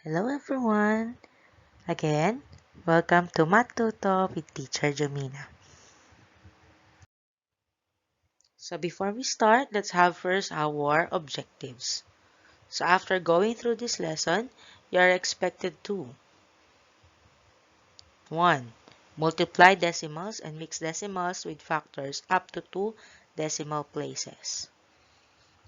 Hello everyone! Again, welcome to Math Tuto with Teacher Jomina. So before we start, let's have first our objectives. So after going through this lesson, you are expected to 1. Multiply decimals and mix decimals with factors up to 2 decimal places.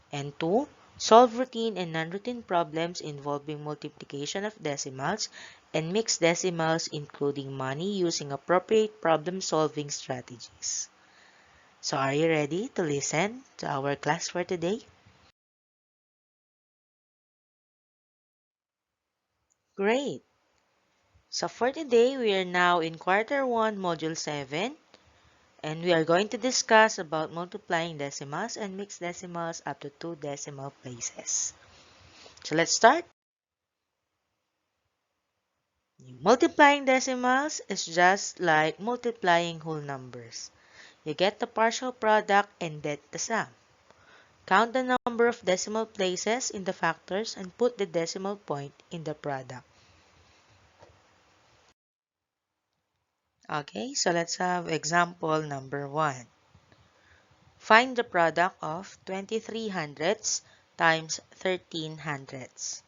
And 2. Solve routine and non-routine problems involving multiplication of decimals and mixed decimals including money using appropriate problem-solving strategies. So are you ready to listen to our class for today? Great! So for today, we are now in Quarter 1, Module 7, and we are going to discuss about multiplying decimals and mixed decimals up to 2 decimal places. So let's start. Multiplying decimals is just like multiplying whole numbers. You get the partial product and then the sum. Count the number of decimal places in the factors and put the decimal point in the product. Okay, so let's have example number 1. Find the product of 23 hundredths times 13 hundredths.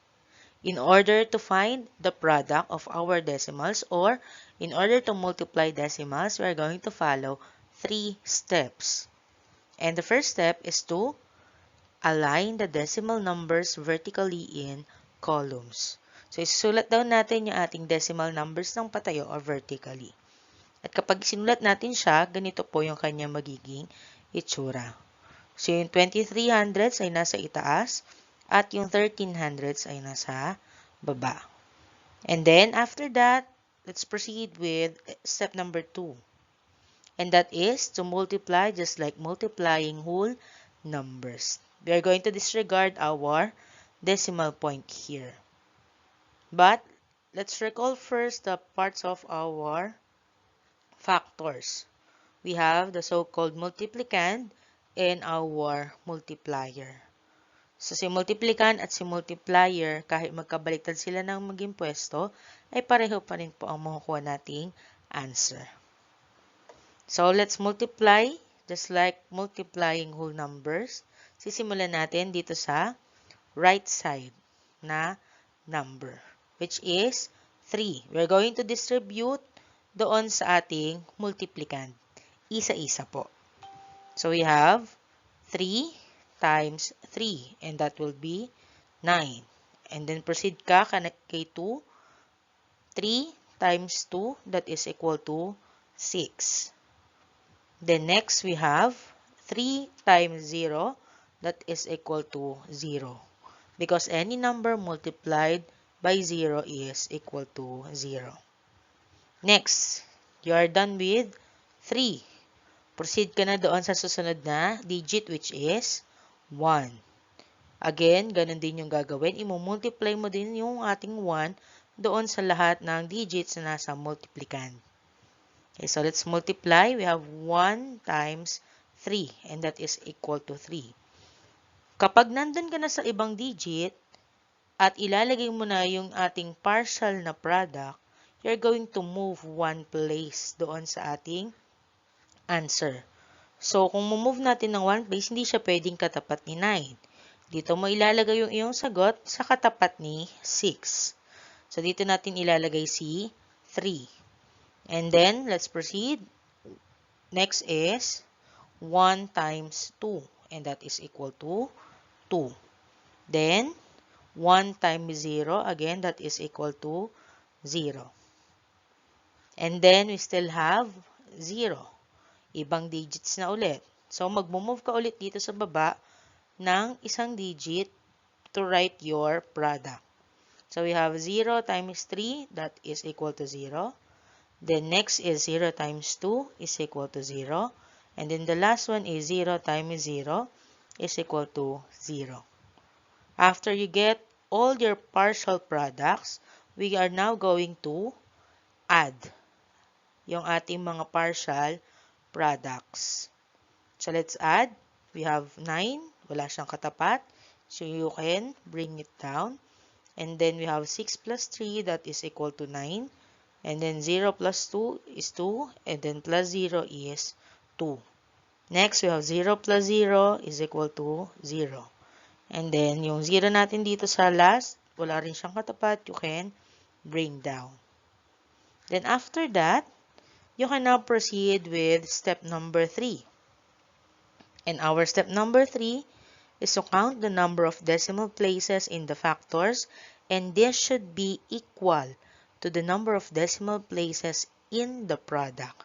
In order to find the product of our decimals or in order to multiply decimals, we are going to follow 3 steps. And the first step is to align the decimal numbers vertically in columns. So, isusulat daw natin yung ating decimal numbers ng patayo or vertically. At kapag sinulat natin siya, ganito po yung kanyang magiging itsura. So, yung 23 hundredths ay nasa itaas at yung 13 hundredths ay nasa baba. And then, after that, let's proceed with step number 2. And that is to multiply just like multiplying whole numbers. We are going to disregard our decimal point here. But, let's recall first the parts of our factors. We have the so-called multiplicand and our multiplier. So, si multiplicand at si multiplier, kahit magkabaliktad sila ng maging pwesto, ay pareho pa rin po ang makukuha nating answer. So, let's multiply just like multiplying whole numbers. Sisimulan natin dito sa right side na number, which is 3. We're going to distribute doon sa ating multiplicand. Isa-isa po. So, we have 3 times 3, and that will be 9. And then, proceed ka kay 2. 3 times 2, that is equal to 6. Then next, we have 3 times 0, that is equal to 0. Because any number multiplied by 0 is equal to 0. Next, you are done with 3. Proceed ka na doon sa susunod na digit which is 1. Again, ganun din yung gagawin. I-multiply mo din yung ating 1 doon sa lahat ng digits na nasa multiplicand. Okay, so let's multiply. We have 1 times 3 and that is equal to 3. Kapag nandun ka na sa ibang digit at ilalagay mo na yung ating partial na product, you're going to move one place doon sa ating answer. So, kung move natin ng one place, hindi siya pwedeng katapat ni 9. Dito mo ilalagay yung iyong sagot sa katapat ni 6. So, dito natin ilalagay si 3. And then, let's proceed. Next is 1 times 2, and that is equal to 2. Then, 1 times 0, again, that is equal to 0. And then, we still have 0. Ibang digits na ulit. So, mag-move ka ulit dito sa baba ng isang digit to write your product. So, we have 0 times 3, that is equal to 0. Then next is 0 times 2 is equal to 0. And then the last one is 0 times 0 is equal to 0. After you get all your partial products, we are now going to add yung ating mga partial products. So let's add. We have 9. Wala siyang katapat. So you can bring it down. And then we have 6 plus 3, that is equal to 9. And then 0 plus 2 is 2. And then plus 0 is 2. Next, we have 0 plus 0 is equal to 0. And then, yung 0 natin dito sa last, wala rin siyang katapat, you can bring down. Then after that, you can now proceed with step number 3. And our step number 3 is to count the number of decimal places in the factors, and this should be equal to the number of decimal places in the product.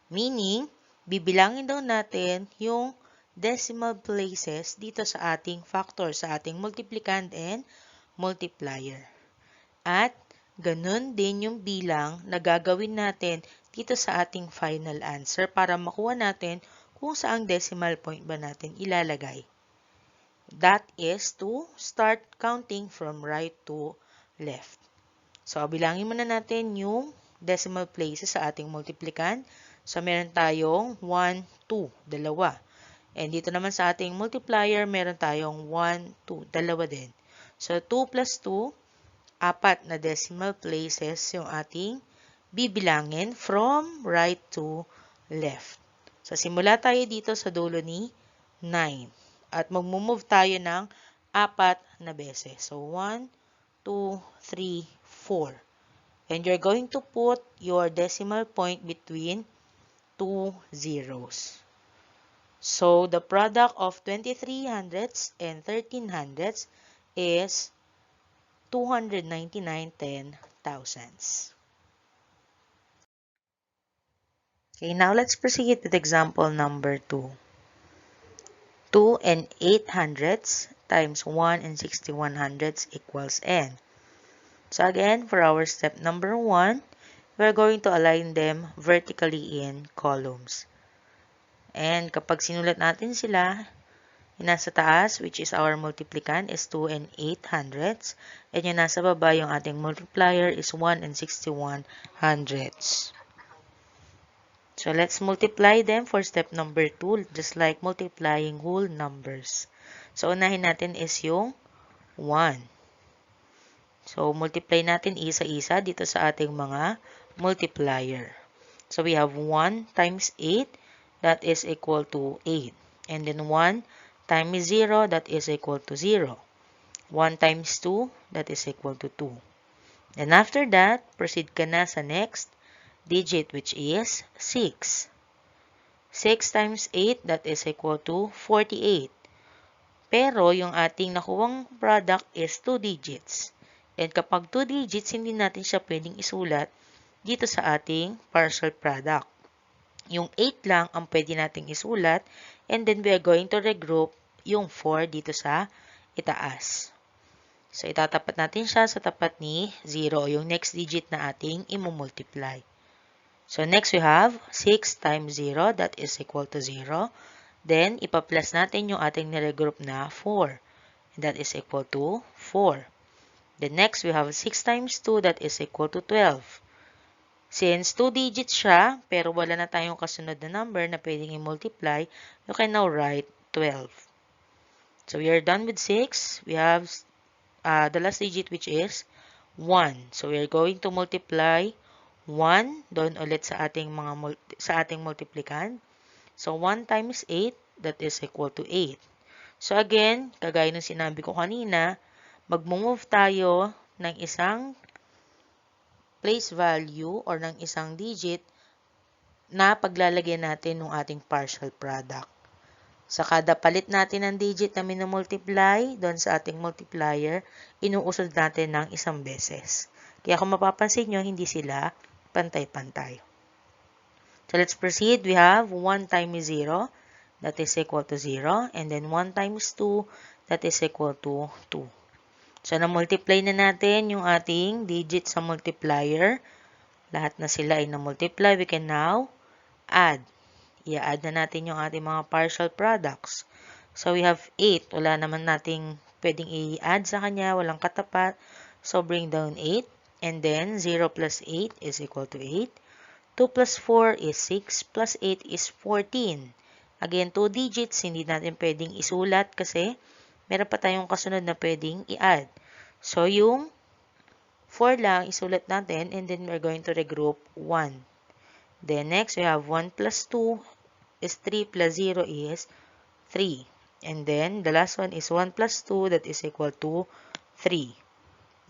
Meaning, bibilangin daw natin yung decimal places dito sa ating factor, sa ating multiplicand and multiplier. At ganun din yung bilang na gagawin natin dito sa ating final answer para makuha natin kung saang decimal point ba natin ilalagay. That is to start counting from right to left. So, bilangin muna natin yung decimal places sa ating multiplicand. So, meron tayong 1, 2, dalawa. And dito naman sa ating multiplier, meron tayong 1, 2, dalawa din. So, 2 plus 2, 4 na decimal places yung ating bibilangin from right to left. So, simula tayo dito sa dulo ni 9. At mag-move tayo ng 4 na beses. So, 1, 2, 3, 4. And you're going to put your decimal point between 2 zeros. So, the product of 23 hundredths and 13 hundredths is 299 thousandths. Okay, now let's proceed with example number 2. 2 and 8 hundredths times 1 and 61 hundredths equals n. So again, for our step number 1, we're going to align them vertically in columns. And kapag sinulat natin sila, yung nasa taas, which is our multiplicand, is 2 and 8 hundredths. And yung nasa baba, yung ating multiplier, is 1 and 61 hundredths. So let's multiply them for step number 2, just like multiplying whole numbers. So unahin natin is yung 1. So multiply natin isa-isa dito sa ating mga multiplier. So we have 1 times 8, that is equal to 8. And then 1 times 0, that is equal to 0. 1 times 2, that is equal to 2. Then after that, proceed ka na sa next digit, which is 6. 6 times 8, that is equal to 48. Pero yung ating nakuwang product is 2 digits. And kapag 2 digits, hindi natin siya pwedeng isulat dito sa ating partial product. Yung 8 lang ang pwede nating isulat, and then we are going to regroup yung 4 dito sa itaas. So, itatapat natin siya sa tapat ni 0, yung next digit na ating imumultiply. So, next we have 6 times 0, that is equal to 0. Then, ipa-plus natin yung ating niregroup na 4, and that is equal to 4. Then, next we have 6 times 2, that is equal to 12. Since 2 digits siya, pero wala na tayong kasunod na number na pwedeng i-multiply, you can now write 12. So, we are done with 6. We have the last digit, which is 1. So, we are going to multiply 1 doon ulit sa ating multiplicand. So, 1 times 8, that is equal to 8. So, again, kagaya ng sinabi ko kanina, mag-move tayo ng isang place value or ng isang digit na paglalagyan natin ng ating partial product. Sa kada palit natin ng digit na minumultiply doon sa ating multiplier, inuusod natin ng isang beses. Kaya kung mapapansin nyo, hindi sila pantay-pantay. So let's proceed. We have 1 times 0, that is equal to 0. And then 1 times 2, that is equal to 2. So, na-multiply na natin yung ating digit sa multiplier. Lahat na sila ay na-multiply. We can now add. I-add na natin yung ating mga partial products. So, we have 8. Wala naman nating pwedeng i-add sa kanya. Walang katapat. So, bring down 8. And then, 0 plus 8 is equal to 8. 2 plus 4 is 6. Plus 8 is 14. Again, 2 digits. Hindi natin pwedeng isulat kasi meron pa tayong kasunod na pwedeng i-add. So, yung 4 lang, isulat natin, and then we're going to regroup 1. Then, next, we have 1 plus 2 is 3 plus 0 is 3. And then, the last one is 1 plus 2, that is equal to 3.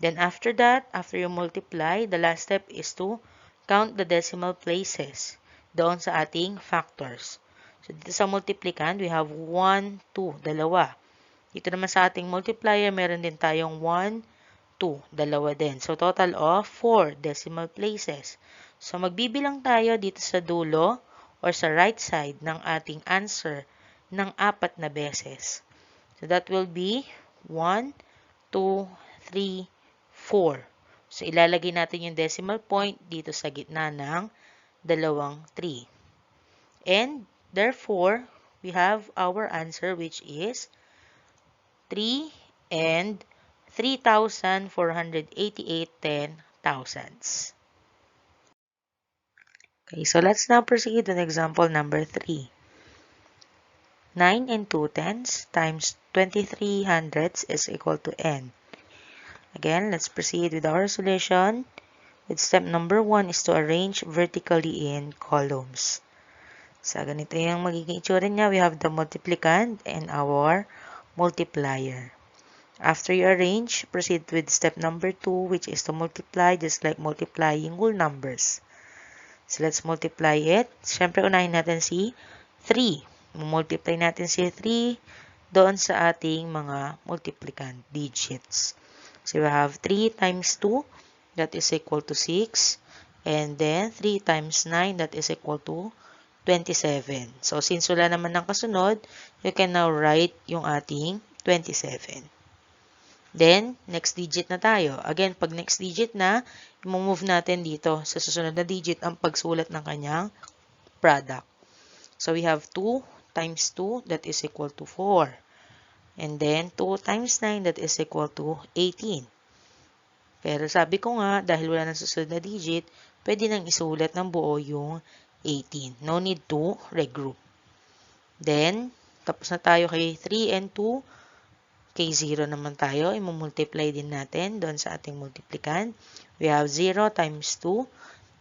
Then, after that, after you multiply, the last step is to count the decimal places doon sa ating factors. So, dito sa multiplicand, we have 1, 2, dalawa. Dito naman sa ating multiplier, meron din tayong 1, 2, dalawa din. So, total of 4 decimal places. So, magbibilang tayo dito sa dulo or sa right side ng ating answer ng 4 na beses. So, that will be 1, 2, 3, 4. So, ilalagay natin yung decimal point dito sa gitna ng dalawang 3. And, therefore, we have our answer which is 3 and 3,488 thousandths. Okay, so let's now proceed with example number 3. 9 and 2 tenths times 23 hundredths is equal to n. Again, let's proceed with our solution. With step number 1 is to arrange vertically in columns. So, ganito yung magiging itsura niya. We have the multiplicand and our multiplier. After you arrange, proceed with step number 2, which is to multiply just like multiplying whole numbers. So, let's multiply it. Siyempre, unahin natin si 3. Multiply natin si 3 doon sa ating mga multiplicand digits. So, we have 3 times 2, that is equal to 6. And then, 3 times 9, that is equal to 27. So, since wala naman ng kasunod, you can now write yung ating 27. Then, next digit na tayo. Again, pag next digit na, i-move natin dito sa susunod na digit ang pagsulat ng kanyang product. So, we have 2 times 2, that is equal to 4. And then, 2 times 9, that is equal to 18. Pero sabi ko nga, dahil wala nang susunod na digit, pwede nang isulat ng buo yung 18. No need to regroup. Then, tapos na tayo kay 3 and 2. Kay 0 naman tayo. I-multiply din natin doon sa ating multiplicand. We have 0 times 2.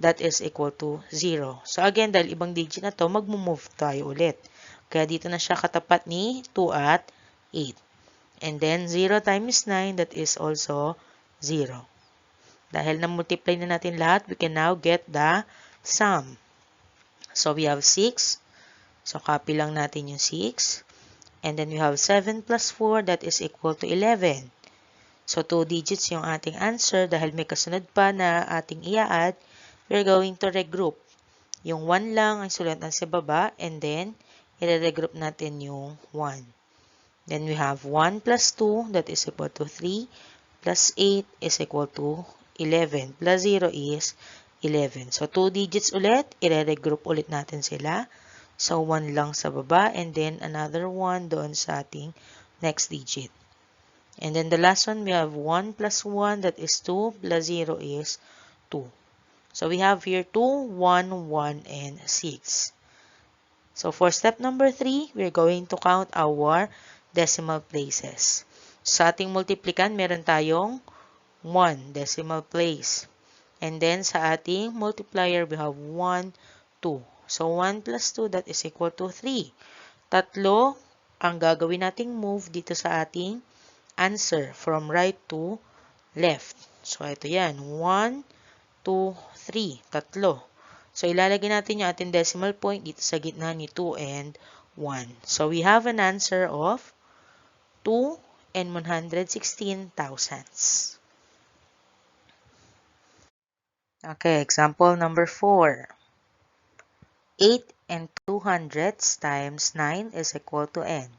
That is equal to 0. So, again, dahil ibang digit na to, mag-move tayo ulit. Kaya dito na siya katapat ni 2 at 8. And then, 0 times 9, that is also 0. Dahil na-multiply na natin lahat, we can now get the sum. So, we have 6. So, copy lang natin yung 6. And then, we have 7 plus 4, that is equal to 11. So, 2 digits yung ating answer. Dahil may kasunod pa na ating i-add, we're going to regroup. Yung 1 lang ay sulat na sa baba. And then, i-regroup natin yung 1. Then, we have 1 plus 2, that is equal to 3. Plus 8 is equal to 11. Plus 0 is 11. So, 2 digits ulit. I-regroup ulit natin sila. So, 1 lang sa baba. And then, another 1 doon sa ating next digit. And then, the last one, we have 1 plus 1. That is 2. Plus 0 is 2. So, we have here 2, 1, 1, and 6. So, for step number 3, we're going to count our decimal places. Sa ating multiplicand, meron tayong 1 decimal place. And then, sa ating multiplier, we have 1, 2. So, 1 plus 2, that is equal to 3. Tatlo ang gagawin nating move dito sa ating answer from right to left. So, ito yan. 1, 2, 3. Tatlo. So, ilalagay natin yung ating decimal point dito sa gitna ni 2 and 1. So, we have an answer of 2 and 116 thousandths. Okay, example number 4. 8 and 2 hundredths times 9 is equal to n.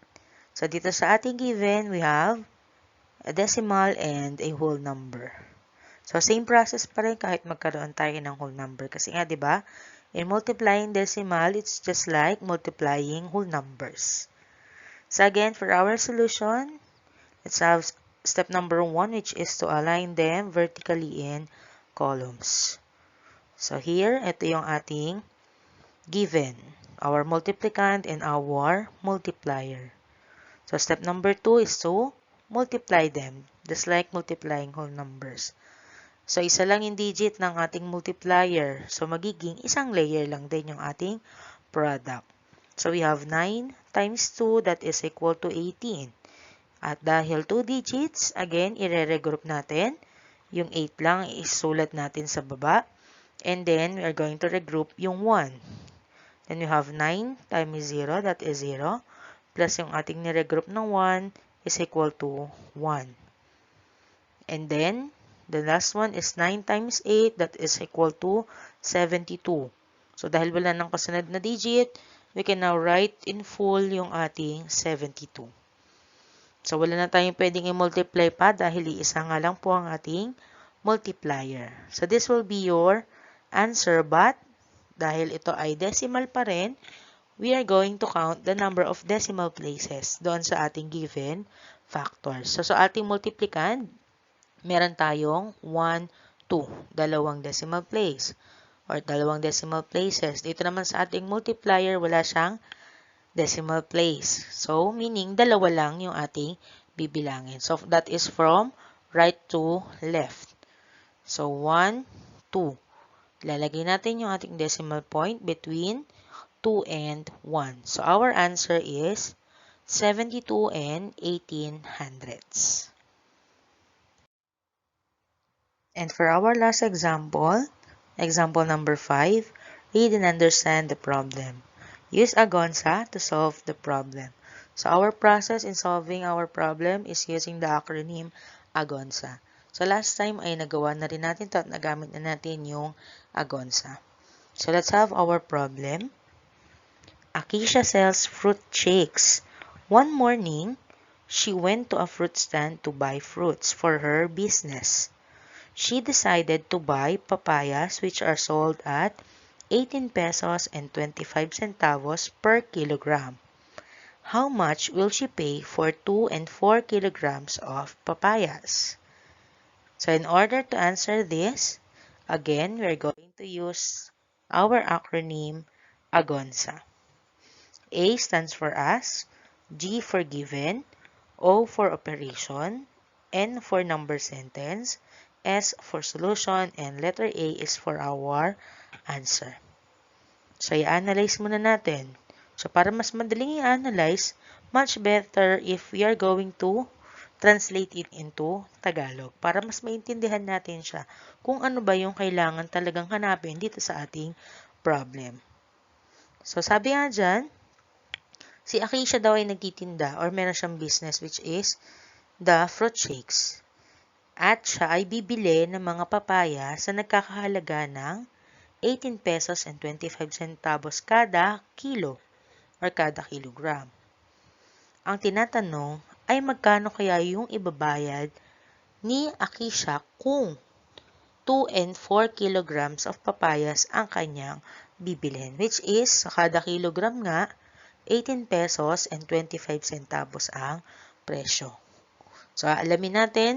So, dito sa ating given, we have a decimal and a whole number. So, same process pa rin kahit magkaroon tayo ng whole number. Kasi nga, di ba, in multiplying decimal, it's just like multiplying whole numbers. So, again, for our solution, let's have step number 1, which is to align them vertically in columns. So, here, ito yung ating given, our multiplicand and our multiplier. So, step number 2 is to multiply them just like multiplying whole numbers. So, isa lang yung digit ng ating multiplier. So, magiging isang layer lang din yung ating product. So, we have 9 times 2, that is equal to 18. At dahil 2 digits, again, i-regroup natin. Yung 8 lang, isulat natin sa baba. And then, we are going to regroup yung 1. Then, we have 9 times 0, that is 0. Plus yung ating niregroup ng 1 is equal to 1. And then, the last one is 9 times 8, that is equal to 72. So, dahil wala ng kasunod na digit, we can now write in full yung ating 72. So, wala na tayong pwedeng i-multiply pa dahil iisa nga lang po ang ating multiplier. So, this will be your answer, but dahil ito ay decimal pa rin, we are going to count the number of decimal places doon sa ating given factors. So, sa ating multiplicand, meron tayong 1, 2, dalawang decimal place or dalawang decimal places. Dito naman sa ating multiplier, wala siyang decimal place. So, meaning, dalawa lang yung ating bibilangin. So, that is from right to left. So, 1, 2. Ilalagay natin yung ating decimal point between 2 and 1. So, our answer is 72 and 18 hundredths. And for our last example, example number 5, read and understand the problem. Use Agonsa to solve the problem. So, our process in solving our problem is using the acronym Agonsa. So, last time ay nagawa na rin natin ito at nagamit na natin yung Agonsa. So, let's have our problem. Akeisha sells fruit shakes. One morning, she went to a fruit stand to buy fruits for her business. She decided to buy papayas which are sold at 18 pesos and 25 centavos per kilogram. How much will she pay for 2 and 4 kilograms of papayas? So in order to answer this, again, we're going to use our acronym Agonsa. A stands for ask, G for given, O for operation, N for number sentence, S for solution, and letter A is for our answer. So, i-analyze muna natin. So, para mas madaling i-analyze, much better if we are going to translate it into Tagalog para mas maintindihan natin siya kung ano ba yung kailangan talagang hanapin dito sa ating problem. So, sabi nga dyan, si Akeisha daw ay nagtitinda or meron siyang business which is the fruit shakes. At siya ay bibili ng mga papaya sa nagkakahalaga ng 18 pesos and 25 centavos kada kilo or kada kilogram. Ang tinatanong ay magkano kaya yung ibabayad ni Akeisha kung 2 and 4 kilograms of papayas ang kanyang bibilhin, which is sa kada kilogram nga 18 pesos and 25 centavos ang presyo. So, alamin natin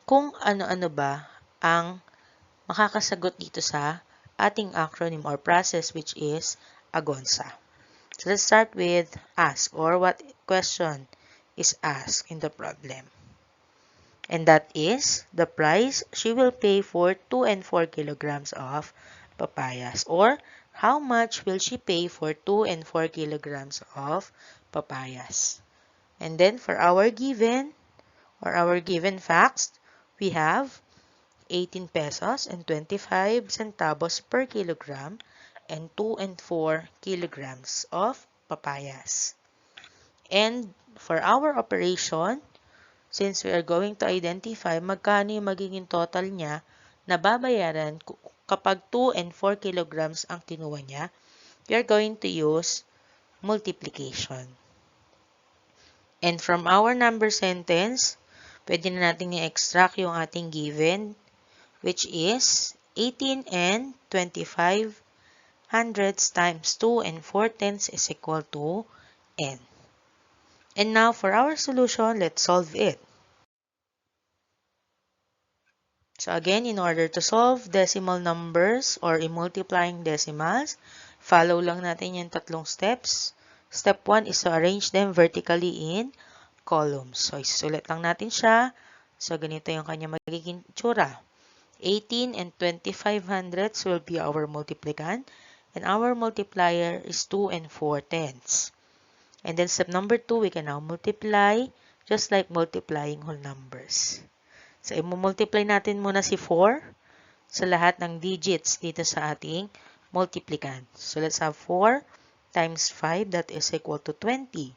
kung ano-ano ba ang makakasagot dito sa ating acronym or process which is Agonsa. So, let's start with ask or what question is asked in the problem. And that is the price she will pay for 2 and 4 kilograms of papayas or how much will she pay for 2 and 4 kilograms of papayas. And then for our given or our given facts, we have 18 pesos and 25 centavos per kilogram and 2 and 4 kilograms of papayas. And for our operation, since we are going to identify magkano yung magiging total niya na babayaran kapag 2 and 4 kilograms ang kinuha niya, we are going to use multiplication. And from our number sentence, pwede na natin i-extract yung ating given, which is 18 and 25 hundredths times 2 and 4 tenths is equal to n. And now, for our solution, let's solve it. So again, in order to solve decimal numbers or multiplying decimals, follow lang natin yung tatlong steps. Step 1 is to arrange them vertically in columns. So, isusulat lang natin siya So, ganito yung kanya magiging tsura. 18 and 2500 will be our multiplicand, and our multiplier is 2 and 4/10. And then step number 2, we can now multiply just like multiplying whole numbers. So, i-multiply natin muna si 4 sa lahat ng digits dito sa ating multiplicand. So, let's have 4 times 5, that is equal to 20.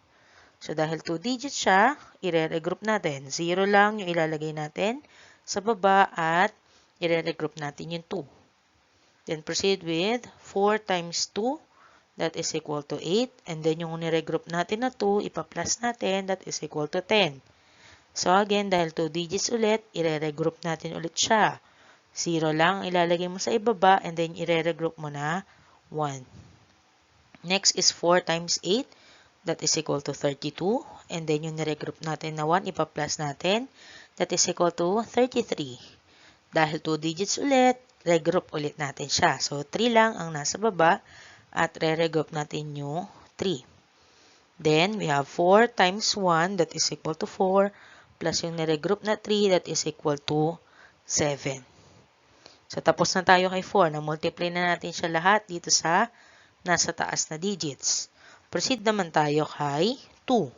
So, dahil 2 digits siya, i-regroup natin. 0 lang yung ilalagay natin sa baba at i-regroup natin yung 2. Then, proceed with 4 times 2, that is equal to 8. And then, yung niregroup natin na 2, ipa-plus natin, that is equal to 10. So, again, dahil 2 digits ulit, i-regroup natin ulit siya. 0 lang ilalagay mo sa ibaba, and then i-regroup mo na 1. Next is 4 times 8. That is equal to 32. And then yung niregroup natin na 1, ipa-plus natin. That is equal to 33. Dahil 2 digits ulit, regroup ulit natin siya. So, 3 lang ang nasa baba at re-regroup natin yung 3. Then, we have 4 times 1, that is equal to 4, plus yung niregroup na 3, that is equal to 7. So, tapos na tayo kay 4. Na-multiply na natin siya lahat dito sa nasa taas na digits. Proceed naman tayo kay 2.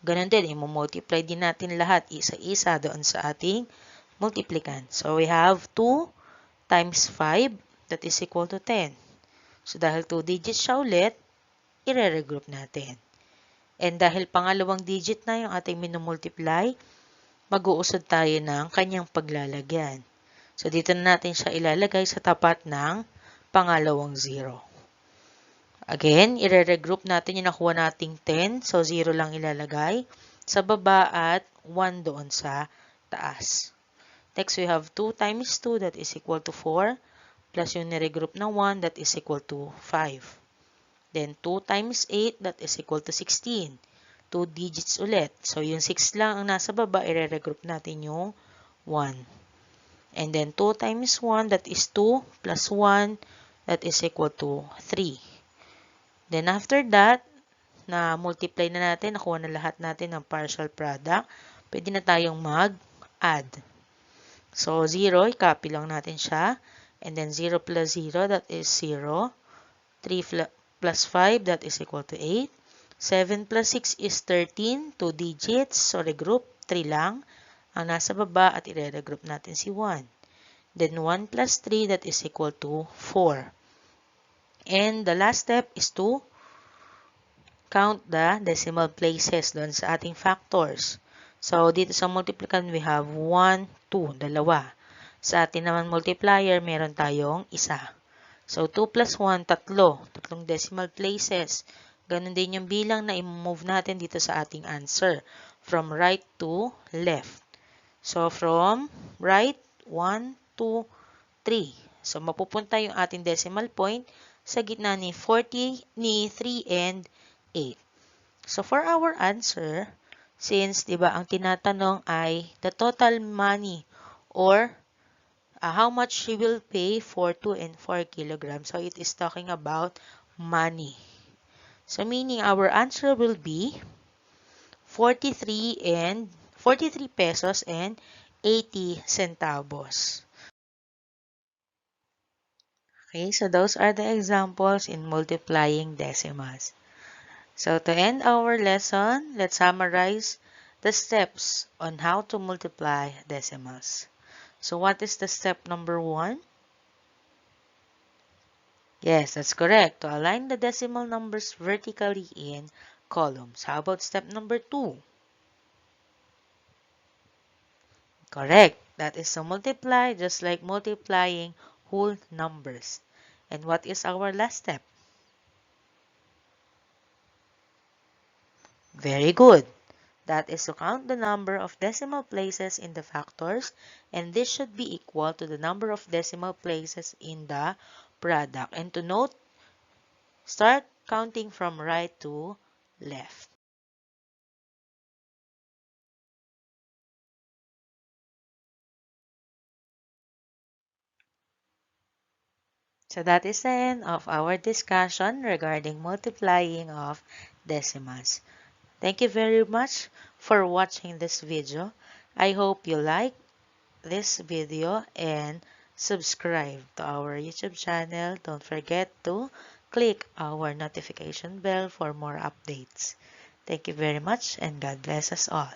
Ganun din, i-multiply din natin lahat isa-isa doon sa ating multiplicand. So, we have 2 times 5, that is equal to 10. So, dahil 2 digits siya ulit, i-regroup natin. And dahil pangalawang digit na yung ating minumultiply, mag-uusad tayo ng kanyang paglalagyan. So, dito na natin siya ilalagay sa tapat ng pangalawang 0. Again, i-regroup natin yung nakuha nating 10. So, 0 lang ilalagay sa baba at 1 doon sa taas. Next, we have 2 times 2, that is equal to 4, plus yung niregroup na 1, that is equal to 5. Then, 2 times 8, that is equal to 16. 2 digits ulit. So, yung 6 lang ang nasa baba, i-regroup natin yung 1. And then, 2 times 1, that is 2, plus 1, that is equal to 3. Then, after that, na-multiply na natin, nakuha na lahat natin ng partial product, pwede na tayong mag-add. So, 0, i-copy lang natin siya. And then, 0 plus 0, that is 0. 3 plus 5, that is equal to 8. 7 plus 6 is 13, 2 digits. So, regroup, 3 lang ang nasa baba at i-regroup natin si 1. Then, 1 plus 3, that is equal to 4. And the last step is to count the decimal places doon sa ating factors. So, dito sa multiplicand, we have 1, 2, dalawa. Sa ating naman multiplier, meron tayong isa. So, 2 plus 1, tatlo. Tatlong decimal places. Ganon din yung bilang na i-move natin dito sa ating answer. From right to left. So, from right, 1, 2, 3. So, mapupunta yung ating decimal point sa gitna ni 40, ni 3, and 8. So, for our answer, since, di ba, ang tinatanong ay the total money or how much she will pay for 2 and 4 kilograms. So, it is talking about money. So, meaning our answer will be 43 pesos and 80 centavos. Okay, so those are the examples in multiplying decimals. So to end our lesson, let's summarize the steps on how to multiply decimals. So what is the step number 1? Yes, that's correct. To align the decimal numbers vertically in columns. How about step number 2? Correct. That is to multiply just like multiplying whole numbers. And what is our last step? Very good. That is to count the number of decimal places in the factors, and this should be equal to the number of decimal places in the product. And to note, start counting from right to left. So that is the end of our discussion regarding multiplying of decimals. Thank you very much for watching this video. I hope you like this video and subscribe to our YouTube channel. Don't forget to click our notification bell for more updates. Thank you very much and God bless us all.